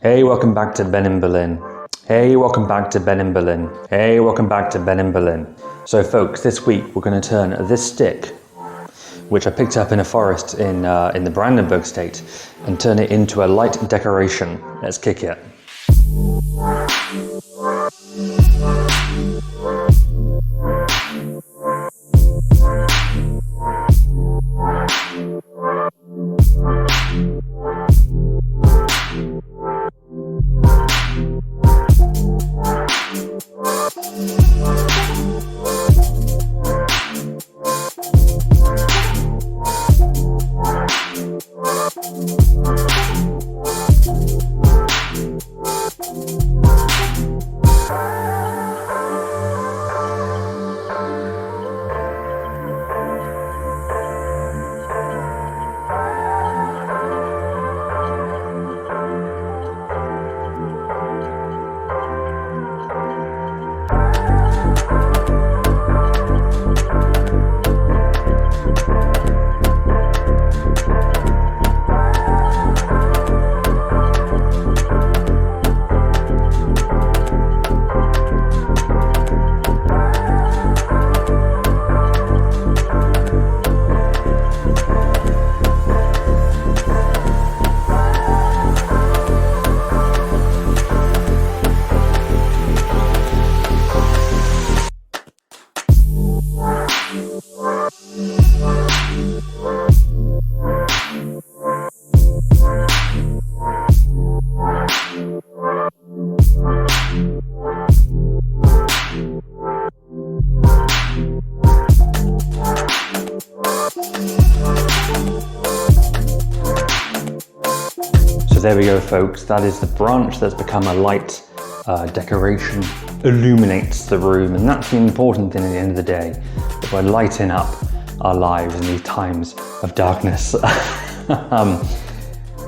Hey, welcome back to Ben in Berlin. Hey, welcome back to Ben in Berlin. Hey, welcome back to Ben in Berlin. So folks, this week we're going to turn this stick, which I picked up in a forest in the Brandenburg state, and turn it into a light decoration. Let's kick it. So there we go, folks. That is the branch that's become a light decoration, illuminates the room, and that's the important thing at the end of the day, that we're lighting up our lives in these times of darkness.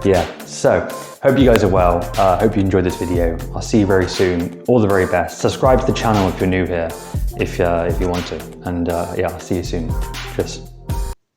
Yeah, so hope you guys are well. Hope you enjoyed this video. I'll see you very soon. All the very best. Subscribe to the channel if you're new here, if you want to. And yeah, I'll see you soon. Cheers.